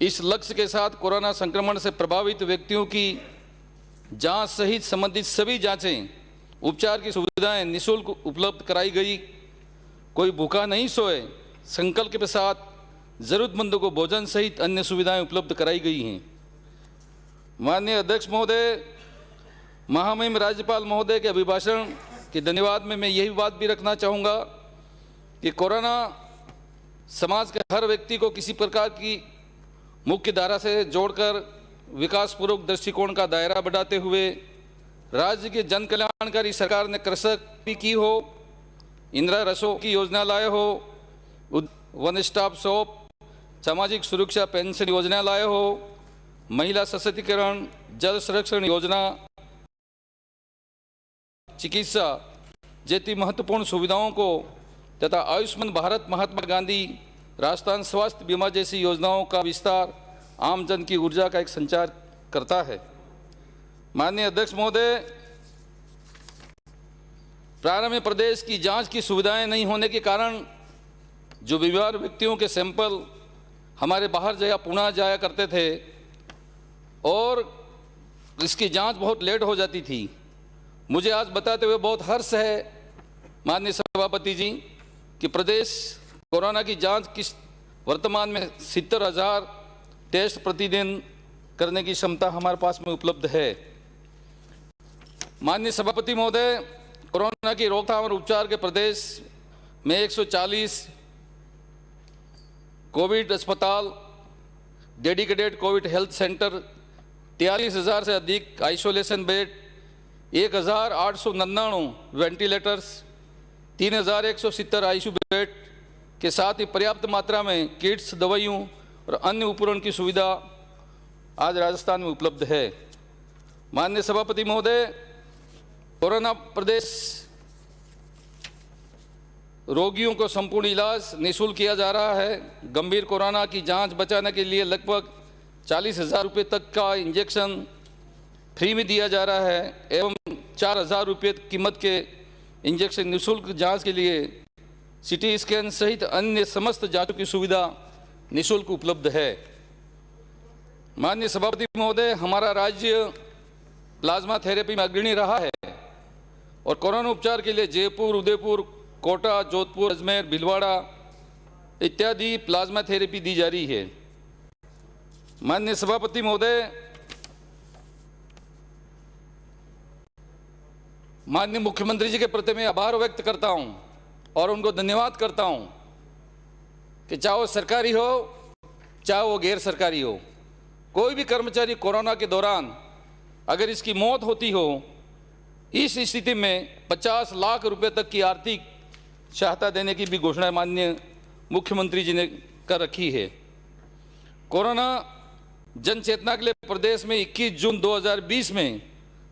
इस लक्ष्य के साथ कोरोना संक्रमण से प्रभावित व्यक्तियों की जांच सहित संबंधित सभी जांचें, उपचार की सुविधाएं निःशुल्क उपलब्ध कराई गई। कोई भूखा नहीं सोए संकल्प के साथ जरूरतमंदों को भोजन सहित अन्य सुविधाएं उपलब्ध कराई गई हैं। माननीय अध्यक्ष महोदय, महामहिम राज्यपाल महोदय के अभिभाषण के धन्यवाद में मैं यही बात भी रखना चाहूँगा कि कोरोना समाज के हर व्यक्ति को किसी प्रकार की मुख्य धारा से जोड़कर विकासपूर्वक दृष्टिकोण का दायरा बढ़ाते हुए राज्य की जन कल्याणकारी सरकार ने कृषक भी की हो, इंदिरा रसोई की योजना लाए हो, वन स्टॉप शॉप, सामाजिक सुरक्षा पेंशन योजना लाए हो, महिला सशक्तिकरण, जल संरक्षण योजना, चिकित्सा जैसी महत्वपूर्ण सुविधाओं को तथा आयुष्मान भारत, महात्मा गांधी राष्ट्रीय स्वास्थ्य बीमा जैसी योजनाओं का विस्तार आम जन की ऊर्जा का एक संचार करता है। माननीय अध्यक्ष महोदय, प्रारंभ में प्रदेश की जांच की सुविधाएं नहीं होने के कारण जो बीमार व्यक्तियों के सैंपल हमारे बाहर पुणे जाया करते थे और इसकी जांच बहुत लेट हो जाती थी। मुझे आज बताते हुए बहुत हर्ष है माननीय सभापति जी कि प्रदेश कोरोना की जांच किस वर्तमान में 70,000 टेस्ट प्रतिदिन करने की क्षमता हमारे पास में उपलब्ध है। माननीय सभापति महोदय, कोरोना की रोकथाम और उपचार के प्रदेश में 140 कोविड अस्पताल, डेडिकेटेड कोविड हेल्थ सेंटर, 43,000 से अधिक isolation bed, 1,899 ventilators, 3,170 ICU bed के साथ ही पर्याप्त मात्रा में किट्स, दवाइयों और अन्य उपकरण की सुविधा आज राजस्थान में उपलब्ध है। माननीय सभापति महोदय, कोरोना प्रदेश रोगियों को संपूर्ण इलाज निःशुल्क किया जा रहा है। गंभीर कोरोना की जांच बचाने के लिए लगभग 40,000 रुपये तक का इंजेक्शन फ्री में दिया जा रहा है एवं 4,000 रुपये कीमत के इंजेक्शन निःशुल्क जांच के लिए सीटी स्कैन सहित अन्य समस्त जांचों की सुविधा निःशुल्क उपलब्ध है। माननीय सभापति महोदय, हमारा राज्य प्लाज्मा थेरेपी में अग्रणी रहा है और कोरोना उपचार के लिए जयपुर, उदयपुर, कोटा, जोधपुर, अजमेर, भीलवाड़ा इत्यादि प्लाज्मा थेरेपी दी जा रही है। माननीय सभापति महोदय, माननीय मुख्यमंत्री जी के प्रति मैं आभार व्यक्त करता हूं और उनको धन्यवाद करता हूं कि चाहे वो सरकारी हो चाहे वो गैर सरकारी हो, कोई भी कर्मचारी कोरोना के दौरान अगर इसकी मौत होती हो, इस स्थिति में 50 लाख रुपए तक की आर्थिक सहायता देने की भी घोषणा माननीय मुख्यमंत्री जी ने कर रखी है। कोरोना जन चेतना के लिए प्रदेश में 21 जून 2020 में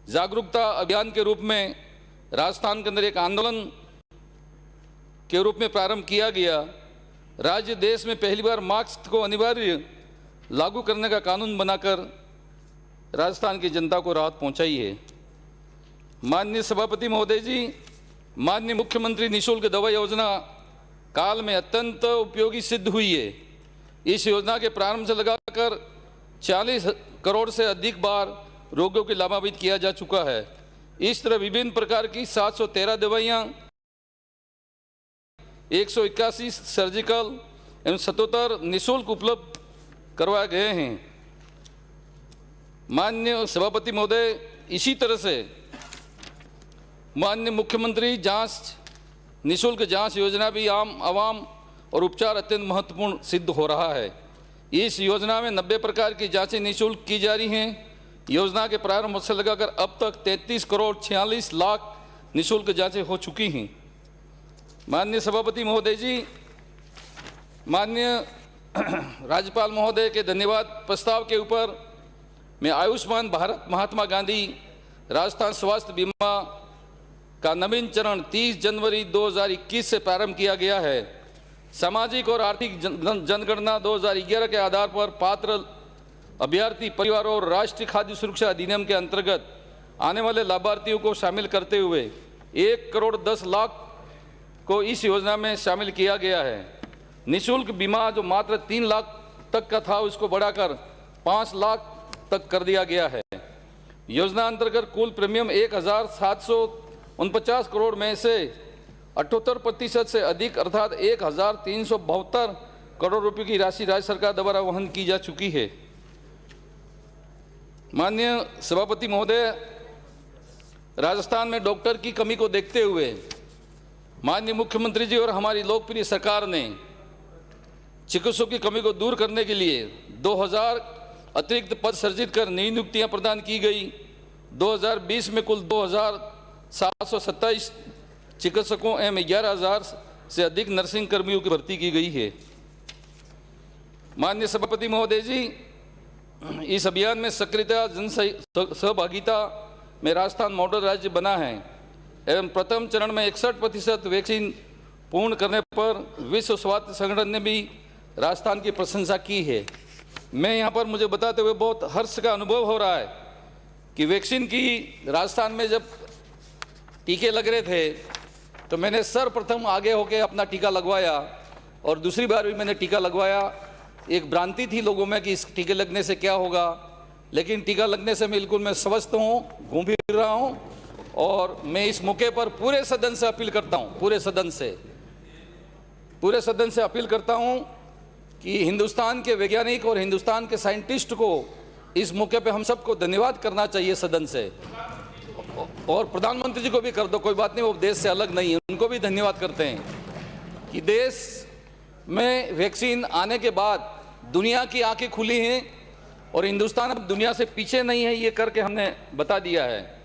जागरूकता अभियान के रूप में राजस्थान के अंदर एक आंदोलन के रूप में प्रारंभ किया गया। राज्य देश में पहली बार मास्क को अनिवार्य लागू करने का कानून बनाकर राजस्थान की जनता को राहत पहुंचाई है। माननीय सभापति महोदय जी, माननीय मुख्यमंत्री निःशुल्क दवा योजना काल में अत्यंत उपयोगी सिद्ध हुई है। इस योजना के प्रारंभ से लगाकर 40 करोड़ से अधिक बार रोगियों को लाभान्वित किया जा चुका है। इस तरह विभिन्न प्रकार की 713 दवाइयाँ, 181 सर्जिकल एवं 77 निःशुल्क उपलब्ध करवाए गए हैं। माननीय सभापति महोदय, इसी तरह से माननीय मुख्यमंत्री निःशुल्क जांच योजना भी आवाम और उपचार अत्यंत महत्वपूर्ण सिद्ध हो रहा है। इस योजना में 90 प्रकार की जांचें निःशुल्क की जा रही हैं। योजना के प्रारंभ से लगाकर अब तक 33 करोड़ 46 लाख निःशुल्क जांचें हो चुकी हैं। माननीय सभापति महोदय जी, माननीय राज्यपाल महोदय के धन्यवाद प्रस्ताव के ऊपर मैं आयुष्मान भारत, महात्मा गांधी राष्ट्रीय स्वास्थ्य बीमा का नवीन चरण 30 जनवरी 2021 से प्रारंभ किया गया है। सामाजिक और आर्थिक जनगणना 2011 के आधार पर पात्र अभ्यर्थी परिवारों और राष्ट्रीय खाद्य सुरक्षा अधिनियम के अंतर्गत आने वाले लाभार्थियों को शामिल करते हुए 1 करोड़ 10 लाख को इस योजना में शामिल किया गया है। निःशुल्क बीमा जो मात्र 3 लाख तक का था उसको बढ़ाकर 5 लाख तक कर दिया गया है। योजना अंतर्गत कुल प्रीमियम 1749 करोड़ में से 78% से अधिक अर्थात 1372 करोड़ रुपए की राशि राज्य सरकार द्वारा वहन की जा चुकी है। माननीय सभापति महोदय, राजस्थान में डॉक्टर की कमी को देखते हुए माननीय मुख्यमंत्री जी और हमारी लोकप्रिय सरकार ने चिकित्सकों की कमी को दूर करने के लिए 2000 अतिरिक्त पद सृजित कर नई नियुक्तियां प्रदान की गई। 2020 में कुल 2727 चिकित्सकों एवं 11,000 से अधिक नर्सिंग कर्मियों की भर्ती की गई है। माननीय सभापति महोदय जी, इस अभियान में सक्रियता जन सहभागिता में राजस्थान मॉडल राज्य बना है एवं प्रथम चरण में 61% वैक्सीन पूर्ण करने पर विश्व स्वास्थ्य संगठन ने भी राजस्थान की प्रशंसा की है। मैं यहाँ पर मुझे बताते हुए बहुत हर्ष का अनुभव हो रहा है कि वैक्सीन की राजस्थान में जब टीके लग रहे थे तो मैंने सर्वप्रथम आगे होकर अपना टीका लगवाया और दूसरी बार भी मैंने टीका लगवाया। एक भ्रांति थी लोगों में कि इस टीके लगने से क्या होगा, लेकिन टीका लगने से बिल्कुल मैं स्वस्थ हूँ, घूम फिर रहा हूँ। और मैं इस मौके पर पूरे सदन से अपील करता हूँ, पूरे सदन से अपील करता हूँ कि हिंदुस्तान के वैज्ञानिक और हिंदुस्तान के साइंटिस्ट को इस मौके पे हम सबको धन्यवाद करना चाहिए सदन से, और प्रधानमंत्री जी को भी कर दो, कोई बात नहीं, वो देश से अलग नहीं है, उनको भी धन्यवाद करते हैं कि देश में वैक्सीन आने के बाद दुनिया की आंखें खुली हैं और हिंदुस्तान अब दुनिया से पीछे नहीं है, ये करके हमने बता दिया है।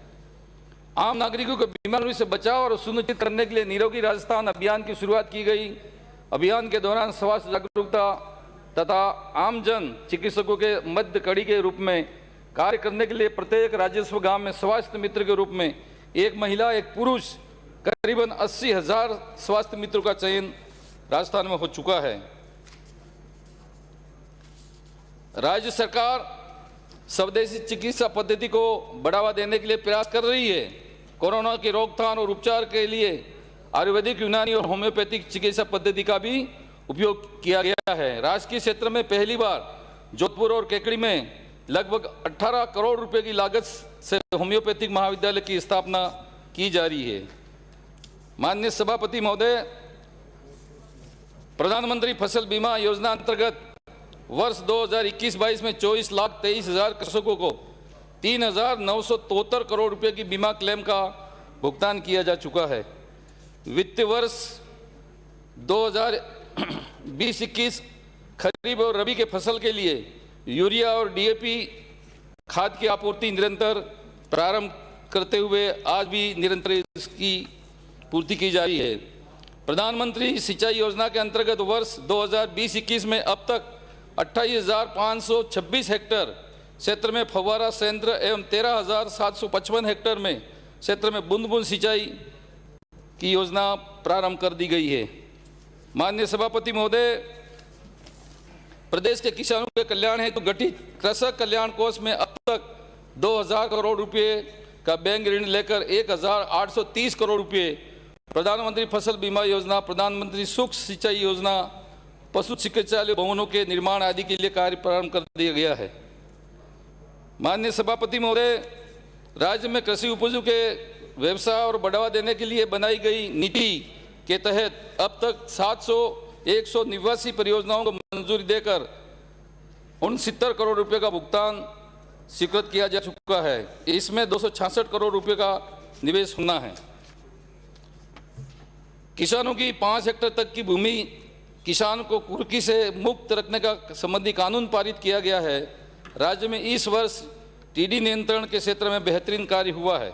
आम नागरिकों को बीमारी से बचाव और सुनिश्चित करने के लिए निरोगी राजस्थान अभियान की शुरुआत की गई। अभियान के दौरान स्वास्थ्य जागरूकता तथा आमजन चिकित्सकों के मध्य कड़ी के रूप में कार्य करने के लिए प्रत्येक राजस्व गांव में स्वास्थ्य मित्र के रूप में एक महिला एक पुरुष करीबन 80,000 स्वास्थ्य मित्रों का चयन राजस्थान में हो चुका है। राज्य सरकार स्वदेशी चिकित्सा पद्धति को बढ़ावा देने के लिए प्रयास कर रही है। कोरोना की रोकथाम और उपचार के लिए आयुर्वेदिक, यूनानी और होम्योपैथिक चिकित्सा पद्धति का भी उपयोग किया गया है। राजकीय क्षेत्र में पहली बार जोधपुर और केकड़ी में लगभग 18 करोड़ रुपए की लागत से होम्योपैथिक महाविद्यालय की स्थापना की जा रही है। माननीय सभापति महोदय, प्रधानमंत्री फसल बीमा योजना अंतर्गत वर्ष 2021-22 में 24,23,000 कृषकों को 3,973 करोड़ रुपए की बीमा क्लेम का भुगतान किया जा चुका है। वित्तीय वर्ष 2020-21 खरीफ और रबी के फसल के लिए यूरिया और डीएपी खाद की आपूर्ति निरंतर प्रारंभ करते हुए आज भी निरंतर इसकी पूर्ति की जा रही है। प्रधानमंत्री सिंचाई योजना के अंतर्गत वर्ष 2020-21 में अब तक 28,526 हेक्टेयर क्षेत्र में फव्वारा संयंत्र एवं 13,755 हेक्टेयर में क्षेत्र में बूंद बूंद सिंचाई की योजना प्रारंभ कर दी गई है। माननीय सभापति महोदय, प्रदेश के किसानों के कल्याण हेतु गठित कृषक कल्याण कोष में अब तक 2,000 करोड़ रुपए का बैंक ऋण लेकर 1,830 करोड़ रुपए प्रधानमंत्री फसल बीमा योजना, प्रधानमंत्री सूक्ष्म सिंचाई योजना, पशु चिकित्सालय भवनों के निर्माण आदि के लिए कार्य प्रारंभ कर दिया गया है। माननीय सभापति महोदय, राज्य में कृषि उपजों के व्यवसाय और बढ़ावा देने के लिए बनाई गई नीति के तहत अब तक 189 परियोजनाओं को मंजूरी देकर 69 करोड़ रुपए का भुगतान स्वीकृत किया जा चुका है। इसमें 266 करोड़ रुपए का निवेश होना है। किसानों की 5 हेक्टेयर तक की भूमि किसान को कुर्की से मुक्त रखने का संबंधी कानून पारित किया गया है। राज्य में इस वर्ष टीडी नियंत्रण के क्षेत्र में बेहतरीन कार्य हुआ है।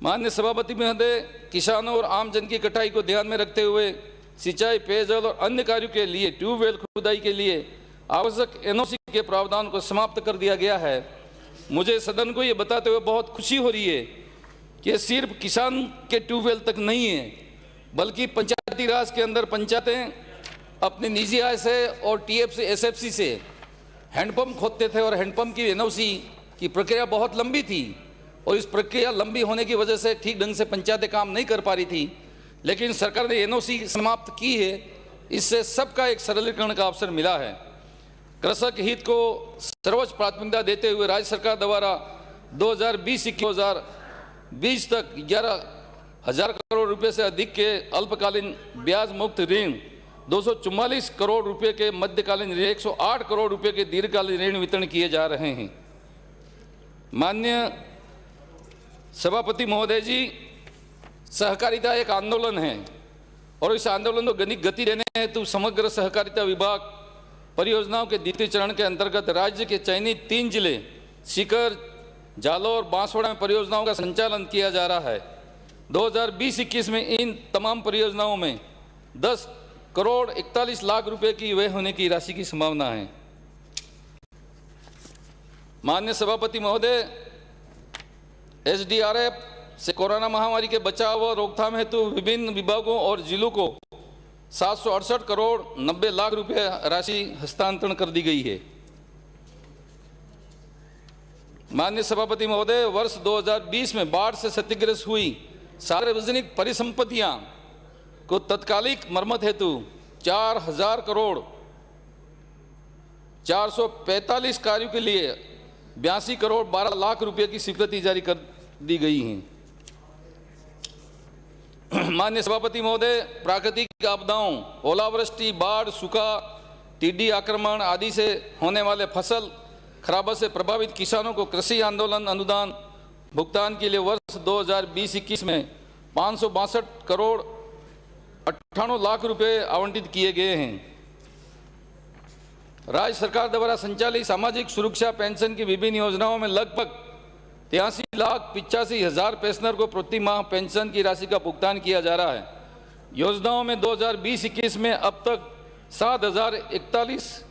माननीय सभापति महोदय, किसानों और आमजन की कटाई को ध्यान में रखते हुए सिंचाई, पेयजल और अन्य कार्यों के लिए ट्यूबवेल खुदाई के लिए आवश्यक एनओसी के प्रावधान को समाप्त कर दिया गया है। मुझे सदन को ये बताते हुए बहुत खुशी हो रही है कि सिर्फ किसान के ट्यूबवेल तक नहीं है, बल्कि पंचायती राज के अंदर पंचायतें अपने निजी आय से और टीएफसी, एसएफसी से हैंडपंप खोदते थे और हैंडपंप की एनओसी की प्रक्रिया बहुत लंबी थी और इस प्रक्रिया लंबी होने की वजह से ठीक ढंग से पंचायतें काम नहीं कर पा रही थी। लेकिन सरकार ने एनओसी समाप्त की है, इससे सबका एक सरलीकरण का अवसर मिला है। कृषक हित को सर्वोच्च प्राथमिकता देते हुए राज्य सरकार द्वारा 2020 तक 11,000 करोड़ रुपए से अधिक के अल्पकालीन ब्याज मुक्त ऋण, 244 करोड़ रुपए के मध्यकालीन ऋण, 108 करोड़ रुपए के दीर्घकालीन ऋण वितरण किए जा रहे हैं। माननीय सभापति महोदय जी, सहकारिता एक आंदोलन है और इस आंदोलन को गति देने हेतु समग्र सहकारिता विभाग परियोजनाओं के द्वितीय चरण के अंतर्गत राज्य के चयनित 3 जिले सीकर, जालौर, बांसवाड़ा में परियोजनाओं का संचालन किया जा रहा है। 2020-21 में इन तमाम परियोजनाओं में 10 करोड़ 41 लाख रुपए की व्यय होने की राशि की संभावना है। माननीय सभापति महोदय, SDRF से कोरोना महामारी के बचाव व रोकथाम हेतु विभिन्न विभागों और जिलों को 768 करोड़ 90 लाख रुपए राशि हस्तांतरण कर दी गई है। माननीय सभापति महोदय, वर्ष 2020 में बाढ़ से क्षतिग्रस्त हुई सार्वजनिक परिसंपत्तियां को तत्कालिक मरम्मत हेतु 4,000 करोड़ 445 कार्यों के लिए 82 करोड़ 12 लाख रुपए की स्वीकृति जारी कर दी गई है। माननीय सभापति महोदय, प्राकृतिक आपदाओं, ओलावृष्टि, बाढ़, सूखा, टिड्डी आक्रमण आदि से होने वाले फसल खराबा से प्रभावित किसानों को कृषि आंदोलन अनुदान भुगतान के लिए वर्ष 2020-21 में 562 करोड़ 98 लाख रुपए आवंटित किए गए हैं। राज्य सरकार द्वारा संचालित सामाजिक सुरक्षा पेंशन की विभिन्न योजनाओं में लगभग 83,85,000 पेंशनर को प्रति माह पेंशन की राशि का भुगतान किया जा रहा है। योजनाओं में 2020-21 में अब तक 7,041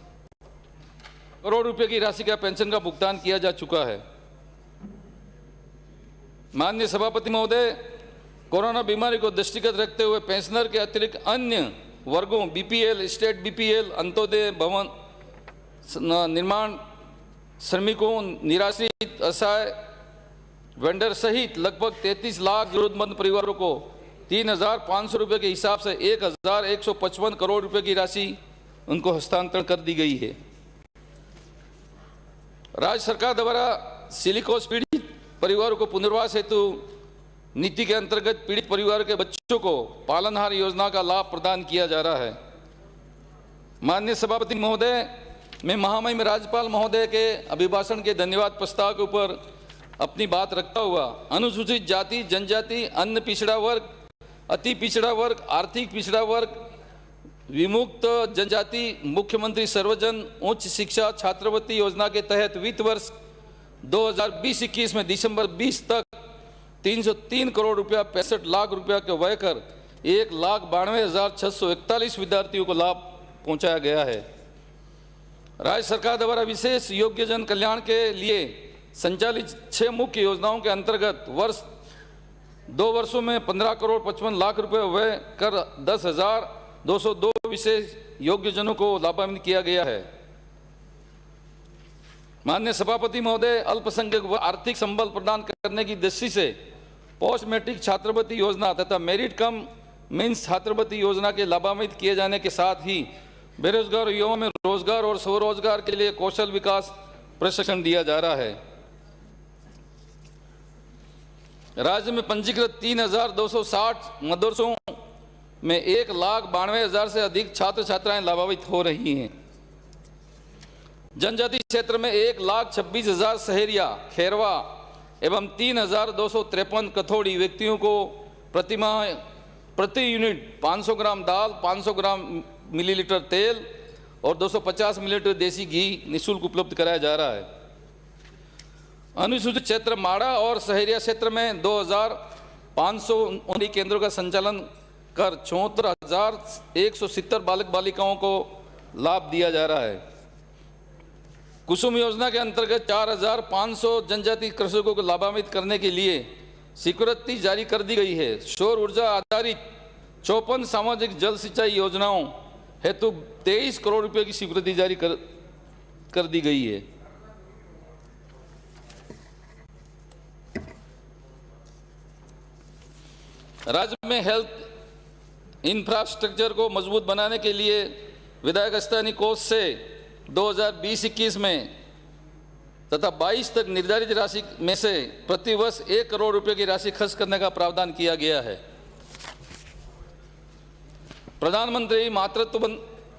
करोड़ रुपए की राशि का पेंशन का भुगतान किया जा चुका है। माननीय सभापति महोदय, कोरोना बीमारी को दृष्टिगत रखते हुए पेंशनर के अतिरिक्त अन्य वर्गों BPL, स्टेट BPL, अंत्योदय भवन निर्माण श्रमिकों, निराश्रित, असहाय, वेंडर सहित लगभग 33 लाख जरूरतमंद परिवारों को 3,500 रुपये के हिसाब से 1,155 करोड़ रुपए की राशि उनको हस्तांतरण कर दी गई है। राज्य सरकार द्वारा सिलिकोस पीड़ित परिवारों को पुनर्वास हेतु नीति के अंतर्गत पीड़ित परिवार के बच्चों को पालनहार योजना का लाभ प्रदान किया जा रहा है। माननीय सभापति महोदय, मैं महामहिम राज्यपाल महोदय के अभिभाषण के धन्यवाद प्रस्ताव के ऊपर अपनी बात रखता हुआ अनुसूचित जाति, जनजाति, अन्य पिछड़ा वर्ग, अति पिछड़ा वर्ग, आर्थिक पिछड़ा वर्ग, विमुक्त जनजाति, मुख्यमंत्री सर्वजन उच्च शिक्षा छात्रवृत्ति योजना के तहत वित्त वर्ष 2020-21 में दिसंबर 20 तक 303 करोड़ रुपया 65 लाख रुपया के व्यय कर 1,92,641 विद्यार्थियों को लाभ पहुंचाया गया है। राज्य सरकार द्वारा विशेष योग्य जन कल्याण के लिए संचालित 6 मुख्य योजनाओं के अंतर्गत 2 वर्षों में 15 करोड़ 55 लाख रुपए व्यय कर 10,202 विशेष योग्यजनों को लाभान्वित किया गया है। माननीय सभापति महोदय, अल्पसंख्यक व आर्थिक संबल प्रदान करने की दृष्टि से पोस्ट मैट्रिक छात्रवृत्ति योजना तथा मेरिट कम मीन्स छात्रवृत्ति योजना के लाभान्वित किए जाने के साथ ही बेरोजगार युवाओं में रोजगार और स्वरोजगार के लिए कौशल विकास प्रशिक्षण दिया जा रहा है। राज्य में पंजीकृत 3,260 मदरसों में 1,92,000 से अधिक छात्र छात्राएं लाभान्वित हो रही हैं। जनजाति क्षेत्र में 1,26,000 शहरिया, खेरवा एवं 3,253 कथोड़ी व्यक्तियों को प्रतिमाह प्रति यूनिट 500 ग्राम दाल, 500 ग्राम मिलीलीटर तेल और 250 मिलीलीटर देसी घी निःशुल्क उपलब्ध कराया जा रहा है। अनुसूचित क्षेत्र माड़ा और शहरिया क्षेत्र में 2,519 केंद्रों का संचालन कर 74,170 बालक बालिकाओं को लाभ दिया जा रहा है। कुसुम योजना के अंतर्गत 4,500 जनजाति कृषकों को लाभान्वित करने के लिए स्वीकृति जारी कर दी गई है। सौर ऊर्जा आधारित 54 सामाजिक जल सिंचाई योजनाओं हेतु 23 करोड़ रुपए की स्वीकृति जारी कर दी गई है। राज्य में हेल्थ इंफ्रास्ट्रक्चर को मजबूत बनाने के लिए विधायक स्थानीय कोष से 2020-21 में तथा 22 तक निर्धारित राशि में से प्रतिवर्ष 1 करोड़ रुपए की राशि खर्च करने का प्रावधान किया गया है। प्रधानमंत्री मातृत्व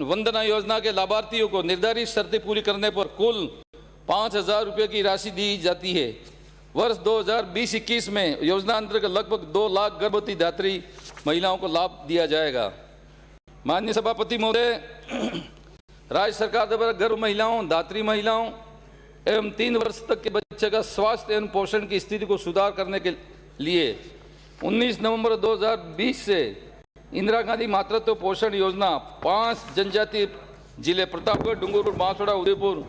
वंदना योजना के लाभार्थियों को निर्धारित शर्तें पूरी करने पर कुल 5,000 रुपये की राशि दी जाती है। वर्ष 2020-21 में योजना अंतर्गत लगभग 2 लाख गर्भवती धात्री महिलाओं को लाभ दिया जाएगा। माननीय सभापति महोदय, राज्य सरकार द्वारा गर्भ महिलाओं, धात्री महिलाओं एवं 3 वर्ष तक के बच्चे का स्वास्थ्य एवं पोषण की स्थिति को सुधार करने के लिए 19 नवंबर 2020 से इंदिरा गांधी मातृत्व पोषण योजना 5 जनजातीय जिले प्रतापगढ़, डूंगरपुर, बांसवाड़ा, उदयपुर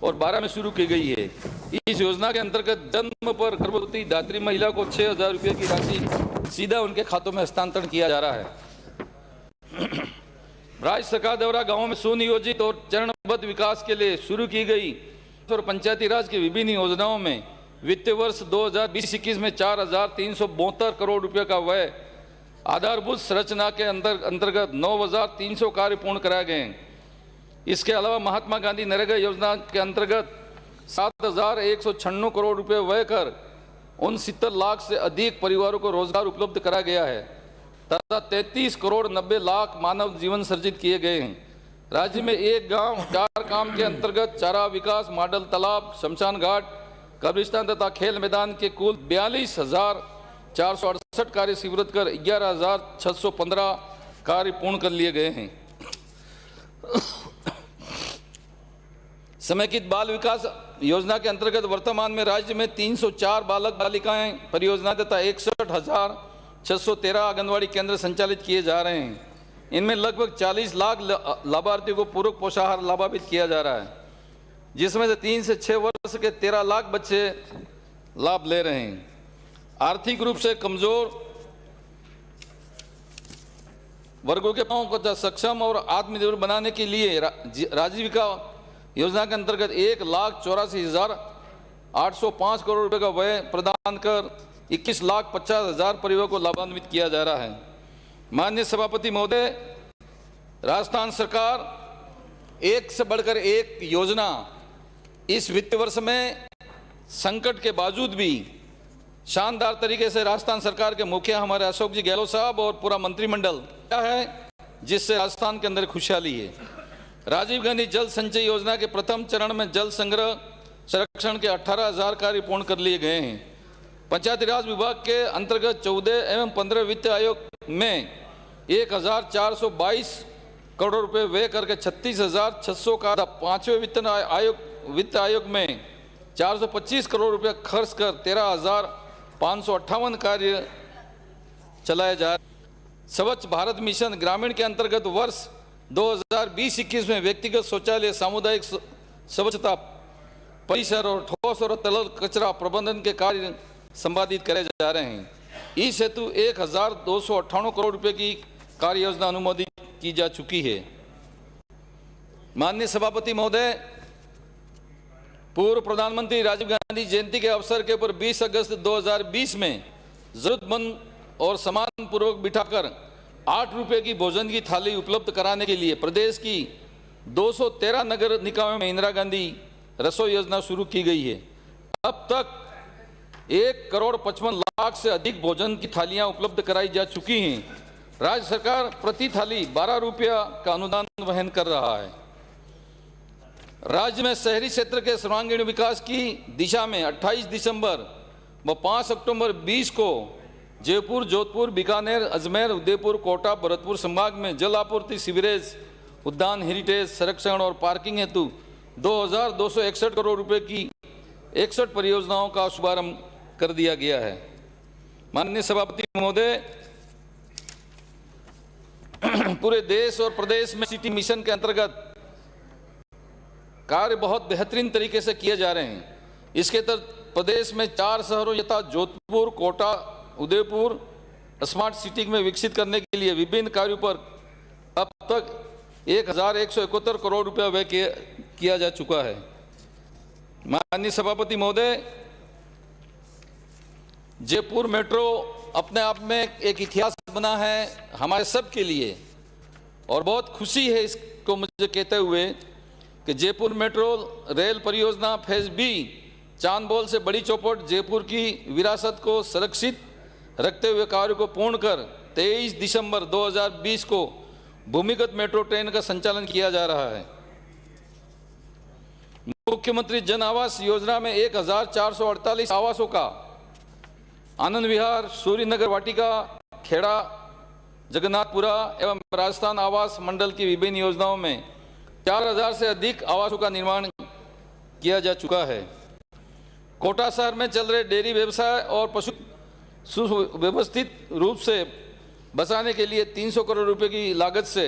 और 12 में शुरू की गई है। इस योजना के अंतर्गत जन्म पर गर्भवती धात्री महिला को 6,000 रुपये की राशि सीधा उनके खातों में हस्तांतरण किया जा रहा है। राज्य सरकार द्वारा गांवों में सुनियोजित और चरणबद्ध विकास के लिए शुरू की गई और पंचायती राज की विभिन्न योजनाओं में वित्तीय वर्ष 2020-21 में 4,372 करोड़ रुपए का व्यय आधारभूत संरचना के अंतर्गत 9,300 कार्य पूर्ण कराए गए हैं। इसके अलावा महात्मा गांधी नरेगा योजना के अंतर्गत 7,196 करोड़ रुपए व्यय कर 69 लाख से अधिक परिवारों को रोजगार उपलब्ध कराया गया है तथा 33 करोड़ 90 लाख मानव जीवन सर्जित किए गए हैं। राज्य में 1 गांव 4 काम के अंतर्गत चारा विकास, मॉडल तालाब, शमशान घाट, कब्रिस्तान तथा खेल मैदान के कुल 42,468 कार्य स्वीकृत कर 11,615 कार्य पूर्ण कर लिए गए हैं। समेकित बाल विकास योजना के अंतर्गत वर्तमान में राज्य में 304 बालक बालिकाएं परियोजना तथा 61,613 आंगनवाड़ी केंद्र संचालित किए जा रहे हैं। इनमें लगभग 40 लाख लाभार्थियों को पूरक पोषाहार लाभान्वित किया जा रहा है, जिसमें से 3 से 6 वर्ष के 13 लाख बच्चे लाभ ले रहे हैं। आर्थिक रूप से कमजोर वर्गों के पांव को सक्षम और आत्मनिर्भर बनाने के लिए राजीविका योजना के अंतर्गत 1,84,805 करोड़ रुपए का व्यय प्रदान कर 21,50,000 परिवारों को लाभान्वित किया जा रहा है। माननीय सभापति महोदय, राजस्थान सरकार एक से बढ़कर एक योजना इस वित्त वर्ष में संकट के बावजूद भी शानदार तरीके से राजस्थान सरकार के मुखिया हमारे अशोक जी गहलोत साहब और पूरा मंत्रिमंडल क्या है, जिससे राजस्थान के अंदर खुशहाली है। राजीव गांधी जल संचय योजना के प्रथम चरण में जल संग्रह संरक्षण के 18,000 कार्य पूर्ण कर लिए गए हैं। पंचायती राज विभाग के अंतर्गत 14 एवं 15 वित्त आयोग में 1,422 करोड़ रुपए व्यय करके 36,600 का, 5वें वित्त आयोग में 425 करोड़ रुपए खर्च कर 13,558 कार्य चलाए जा रहे। स्वच्छ भारत मिशन ग्रामीण के अंतर्गत वर्ष 2020-21 में व्यक्तिगत शौचालय, सामुदायिक स्वच्छता परिसर और ठोस और तरल कचरा प्रबंधन के कार्य संपादित करे जा रहे हैं। इस हेतु 1,298 करोड़ रुपए की कार्य योजना अनुमोदित की जा चुकी है। माननीय सभापति महोदय, पूर्व प्रधानमंत्री राजीव गांधी जयंती के अवसर के ऊपर 20 अगस्त 2020 में जरूरतमंद और सम्मान पूर्वक बिठाकर 8 रुपए की भोजन की थाली उपलब्ध कराने के लिए प्रदेश की 213 नगर निकायों में इंदिरा गांधी रसोई योजना शुरू की गई है। अब तक 1,55,00,000 से अधिक भोजन की थालियां उपलब्ध कराई जा चुकी हैं। राज्य सरकार प्रति थाली 12 रुपया का अनुदान वहन कर रहा है। राज्य में शहरी क्षेत्र के सर्वांगीण विकास की दिशा में 28 दिसंबर व 5 अक्टूबर 20 को जयपुर, जोधपुर, बीकानेर, अजमेर, उदयपुर, कोटा, भरतपुर संभाग में जल आपूर्ति, सीवरेज, उद्यान, हेरिटेज, संरक्षण और पार्किंग हेतु 2,261 करोड़ रुपए की 61 परियोजनाओं का शुभारंभ कर दिया गया है। माननीय सभापति महोदय, पूरे देश और प्रदेश में सिटी मिशन के अंतर्गत कार्य बहुत बेहतरीन तरीके से किए जा रहे हैं। इसके तहत प्रदेश में 4 शहरों यथा जोधपुर, कोटा, उदयपुर स्मार्ट सिटी में विकसित करने के लिए विभिन्न कार्यों पर अब तक 1,171 करोड़ रुपया व्यय किया जा चुका है। माननीय सभापति महोदय, जयपुर मेट्रो अपने आप में एक इतिहास बना है हमारे सब के लिए और बहुत खुशी है इसको मुझे कहते हुए कि जयपुर मेट्रो रेल परियोजना फेज बी चांदबोल से बड़ी चौपट जयपुर की विरासत को संरक्षित रखते हुए कार्य को पूर्ण कर 23 दिसंबर 2020 को भूमिगत मेट्रो ट्रेन का संचालन किया जा रहा है। मुख्यमंत्री जन आवास योजना में 1448 आवासों का आनंद विहार, सूर्यनगर वाटिका, खेड़ा, जगन्नाथपुरा एवं राजस्थान आवास मंडल की विभिन्न योजनाओं में 4000 से अधिक आवासों का निर्माण किया जा चुका है। कोटा शहर में चल रहे डेयरी व्यवसाय और पशु सुव्यवस्थित रूप से बसाने के लिए 300 करोड़ रुपए की लागत से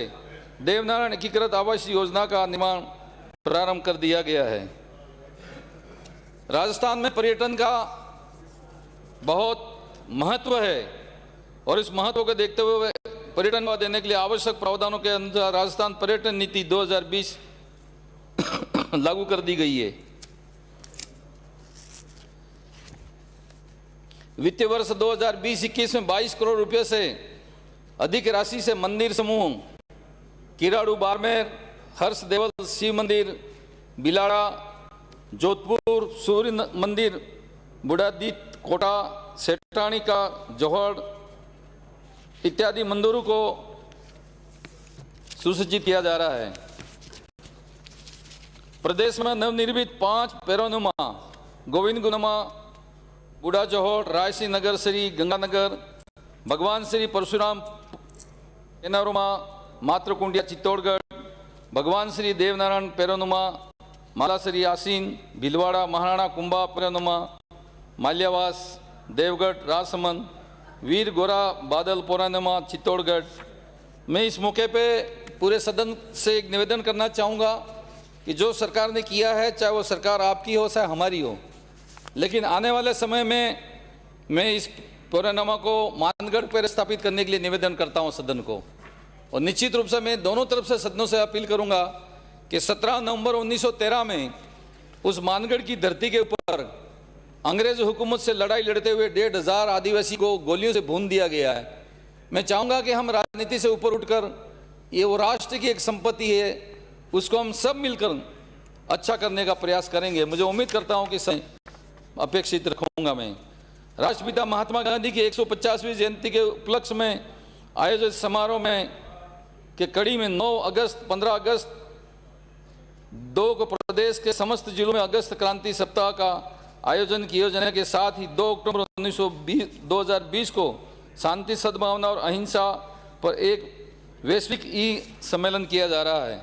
देवनारायण एकीकृत आवास योजना का निर्माण प्रारंभ कर दिया गया है। राजस्थान में पर्यटन का बहुत महत्व है और इस महत्व को देखते हुए पर्यटन को देने के लिए आवश्यक प्रावधानों के अनुसार राजस्थान पर्यटन नीति 2020 लागू कर दी गई है। वित्तीय वर्ष 2020-21 में 22 करोड़ रुपए से अधिक राशि से मंदिर समूह किराड़ू, बाड़मेर, हर्ष देवल शिव मंदिर, बिलाड़ा, जोधपुर सूर्य मंदिर, बुढ़ादीत, कोटा, सेठानी का जोहड़ इत्यादि मंदिरों को सुसज्जित किया जा रहा है। प्रदेश में नवनिर्मित 5 पैरोनुमा गोविंदगुनमा, बूढ़ा जोहड़, रायसी नगर श्री गंगानगर, भगवान श्री परशुराम पेनारोमा, मातृकुंडिया चित्तौड़गढ़, भगवान श्री देवनारायण पेरोनुमा, मालाश्री आसीन, भीलवाड़ा, महाराणा कुंभा पेरोनुमा, माल्यावास, देवगढ़, राजसमंद, वीर गोरा बादल पेरोनुमा, चित्तौड़गढ़। मैं इस मौके पे पूरे सदन से एक निवेदन करना चाहूँगा कि जो सरकार ने किया है, चाहे वो सरकार आपकी हो चाहे हमारी हो, लेकिन आने वाले समय में मैं इस पेरोनुमा को मानगढ़ पर स्थापित करने के लिए निवेदन करता हूँ सदन को। और निश्चित रूप से मैं दोनों तरफ से सदनों से अपील करूंगा कि 17 नवंबर 1913 में उस मानगढ़ की धरती के ऊपर अंग्रेज हुकूमत से लड़ाई लड़ते हुए 1500 आदिवासी को गोलियों से भून दिया गया है। मैं चाहूँगा कि हम राजनीति से ऊपर उठकर ये वो राष्ट्र की एक संपत्ति है, उसको हम सब मिलकर अच्छा करने का प्रयास करेंगे। मुझे उम्मीद करता हूँ कि अपेक्षित रखूँगा मैं। राष्ट्रपिता महात्मा गांधी की 150वीं जयंती के उपलक्ष्य में आयोजित समारोह में के कड़ी में 9 अगस्त 15 अगस्त 2 को प्रदेश के समस्त जिलों में अगस्त क्रांति सप्ताह का आयोजन किए जाने के साथ ही 2 अक्टूबर 2020 को शांति, सद्भावना और अहिंसा पर एक वैश्विक सम्मेलन किया जा रहा है।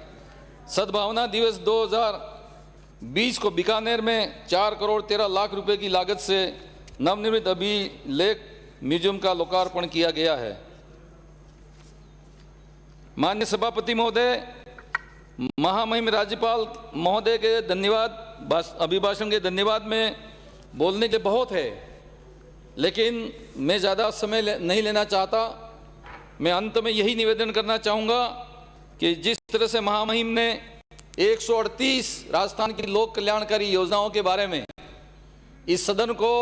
सद्भावना दिवस 2020 को बीकानेर में 4 करोड़ 13 लाख रुपए की लागत से नवनिर्मित अभिलेख म्यूजियम का लोकार्पण किया गया है। माननीय सभापति महोदय, महामहिम राज्यपाल महोदय के धन्यवाद, अभिभाषण के धन्यवाद में बोलने के बहुत है, लेकिन मैं ज़्यादा समय नहीं लेना चाहता। मैं अंत में यही निवेदन करना चाहूँगा कि जिस तरह से महामहिम ने 138 राजस्थान की लोक कल्याणकारी योजनाओं के बारे में इस सदन को